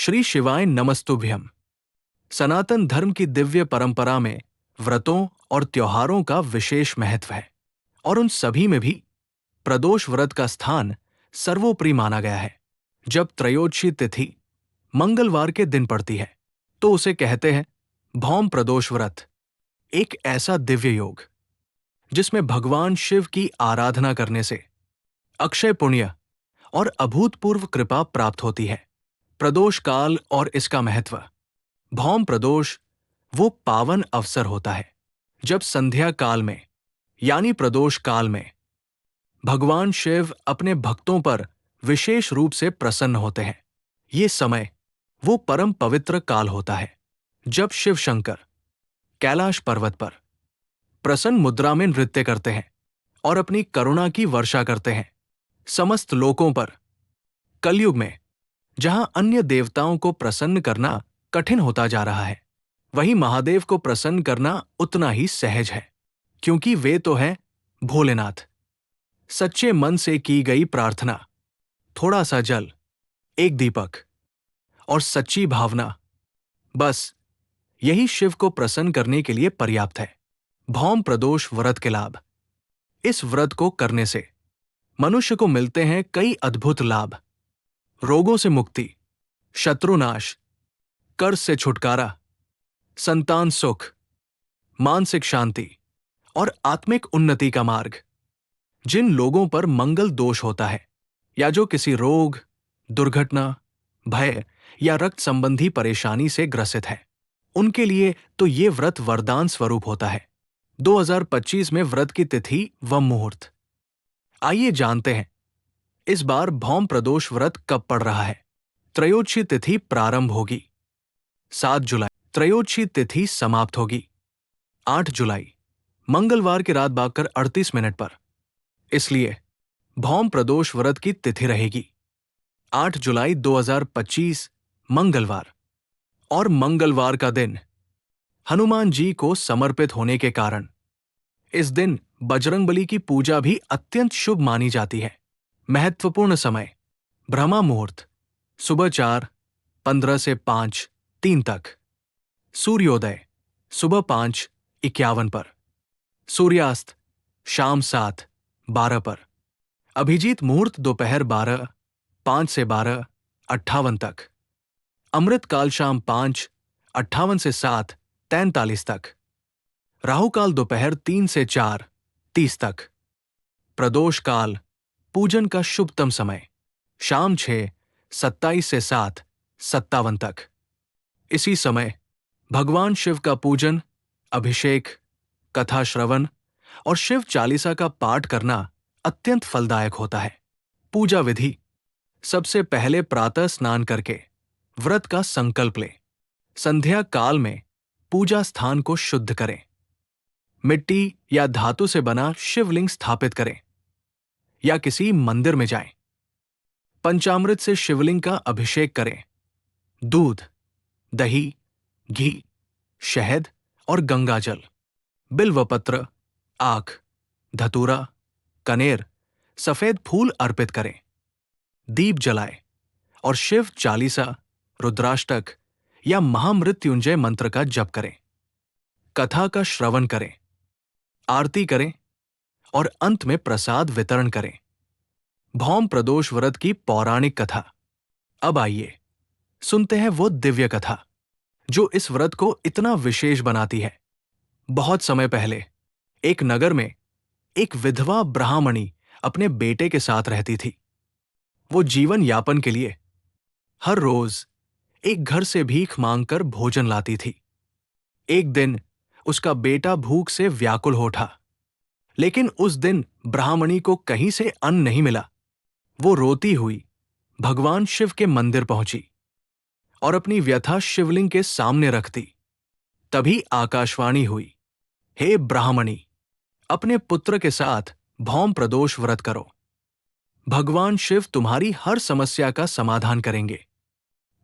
श्री शिवाय नमस्तुभ्यम। सनातन धर्म की दिव्य परंपरा में व्रतों और त्योहारों का विशेष महत्व है और उन सभी में भी प्रदोष व्रत का स्थान सर्वोपरि माना गया है। जब त्रयोदशी तिथि मंगलवार के दिन पड़ती है तो उसे कहते हैं भौम प्रदोष व्रत, एक ऐसा दिव्य योग जिसमें भगवान शिव की आराधना करने से अक्षय पुण्य और अभूतपूर्व कृपा प्राप्त होती है। प्रदोष काल और इसका महत्व। भौम प्रदोष वो पावन अवसर होता है जब संध्या काल में यानी प्रदोष काल में भगवान शिव अपने भक्तों पर विशेष रूप से प्रसन्न होते हैं। ये समय वो परम पवित्र काल होता है जब शिव शंकर कैलाश पर्वत पर प्रसन्न मुद्रा में नृत्य करते हैं और अपनी करुणा की वर्षा करते हैं समस्त लोकों पर। कलयुग में जहां अन्य देवताओं को प्रसन्न करना कठिन होता जा रहा है, वहीं महादेव को प्रसन्न करना उतना ही सहज है, क्योंकि वे तो हैं भोलेनाथ। सच्चे मन से की गई प्रार्थना, थोड़ा सा जल, एक दीपक और सच्ची भावना, बस यही शिव को प्रसन्न करने के लिए पर्याप्त है। भौम प्रदोष व्रत के लाभ। इस व्रत को करने से मनुष्य को मिलते हैं कई अद्भुत लाभ। रोगों से मुक्ति, शत्रुनाश, कर्ज से छुटकारा, संतान सुख, मानसिक शांति और आत्मिक उन्नति का मार्ग। जिन लोगों पर मंगल दोष होता है या जो किसी रोग, दुर्घटना, भय या रक्त संबंधी परेशानी से ग्रसित है, उनके लिए तो ये व्रत वरदान स्वरूप होता है। 2025 में व्रत की तिथि व मुहूर्त। आइए जानते हैं इस बार भौम प्रदोष व्रत कब पड़ रहा है। त्रयोदशी तिथि प्रारंभ होगी 7 जुलाई, त्रयोदशी तिथि समाप्त होगी 8 जुलाई, मंगलवार की रात 12:38 पर। इसलिए भौम प्रदोष व्रत की तिथि रहेगी 8 जुलाई 2025 मंगलवार, और मंगलवार का दिन हनुमान जी को समर्पित होने के कारण इस दिन बजरंगबली की पूजा भी अत्यंत शुभ मानी जाती है। महत्वपूर्ण समय। ब्रह्मा मुहूर्त सुबह 4:15 से 5:03 तक। सूर्योदय सुबह 5:51 पर। सूर्यास्त शाम 7:12 पर। अभिजीत मुहूर्त दोपहर 12:05 से 12:58 तक। अमृत काल शाम 5:58 से 7:43 तक। राहु काल दोपहर 3 से 4:30 तक। प्रदोष काल पूजन का शुभतम समय शाम 6:27 से 7:57 तक। इसी समय भगवान शिव का पूजन, अभिषेक, कथा श्रवण और शिव चालीसा का पाठ करना अत्यंत फलदायक होता है। पूजा विधि। सबसे पहले प्रातः स्नान करके व्रत का संकल्प लें। संध्या काल में पूजा स्थान को शुद्ध करें। मिट्टी या धातु से बना शिवलिंग स्थापित करें या किसी मंदिर में जाएं। पंचामृत से शिवलिंग का अभिषेक करें। दूध, दही, घी, शहद और गंगाजल, बिल्वपत्र, आख, धतूरा, कनेर, सफेद फूल अर्पित करें। दीप जलाएं और शिव चालीसा, रुद्राष्टक या महामृत्युंजय मंत्र का जप करें। कथा का श्रवण करें, आरती करें और अंत में प्रसाद वितरण करें। भौम प्रदोष व्रत की पौराणिक कथा। अब आइए सुनते हैं वो दिव्य कथा जो इस व्रत को इतना विशेष बनाती है। बहुत समय पहले एक नगर में एक विधवा ब्राह्मणी अपने बेटे के साथ रहती थी। वो जीवन यापन के लिए हर रोज एक घर से भीख मांगकर भोजन लाती थी। एक दिन उसका बेटा भूख से व्याकुल हो उठा, लेकिन उस दिन ब्राह्मणी को कहीं से अन्न नहीं मिला। वो रोती हुई भगवान शिव के मंदिर पहुंची और अपनी व्यथा शिवलिंग के सामने रख दी। तभी आकाशवाणी हुई, हे ब्राह्मणी, अपने पुत्र के साथ भौम प्रदोष व्रत करो। भगवान शिव तुम्हारी हर समस्या का समाधान करेंगे।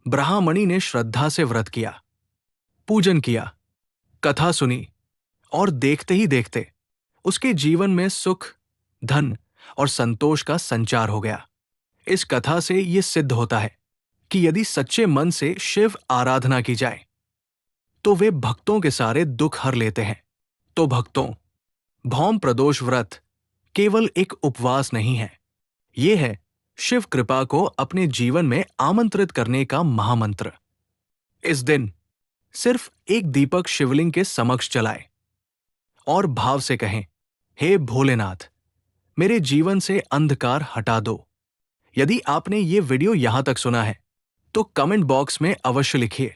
ब्राह्मणी ने श्रद्धा से व्रत किया, पूजन किया, कथा सुनी और देखते ही देखते उसके जीवन में सुख, धन और संतोष का संचार हो गया। इस कथा से ये सिद्ध होता है कि यदि सच्चे मन से शिव आराधना की जाए तो वे भक्तों के सारे दुख हर लेते हैं। तो भक्तों, भौम प्रदोष व्रत केवल एक उपवास नहीं है, ये है शिव कृपा को अपने जीवन में आमंत्रित करने का महामंत्र। इस दिन सिर्फ एक दीपक शिवलिंग के समक्ष जलाएं और भाव से कहें, हे भोलेनाथ, मेरे जीवन से अंधकार हटा दो। यदि आपने ये वीडियो यहां तक सुना है तो कमेंट बॉक्स में अवश्य लिखिए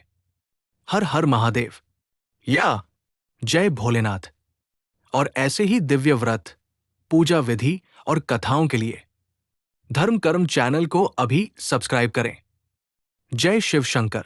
हर हर महादेव या जय भोलेनाथ। और ऐसे ही दिव्य व्रत, पूजा विधि और कथाओं के लिए धर्म कर्म चैनल को अभी सब्सक्राइब करें। जय शिव शंकर।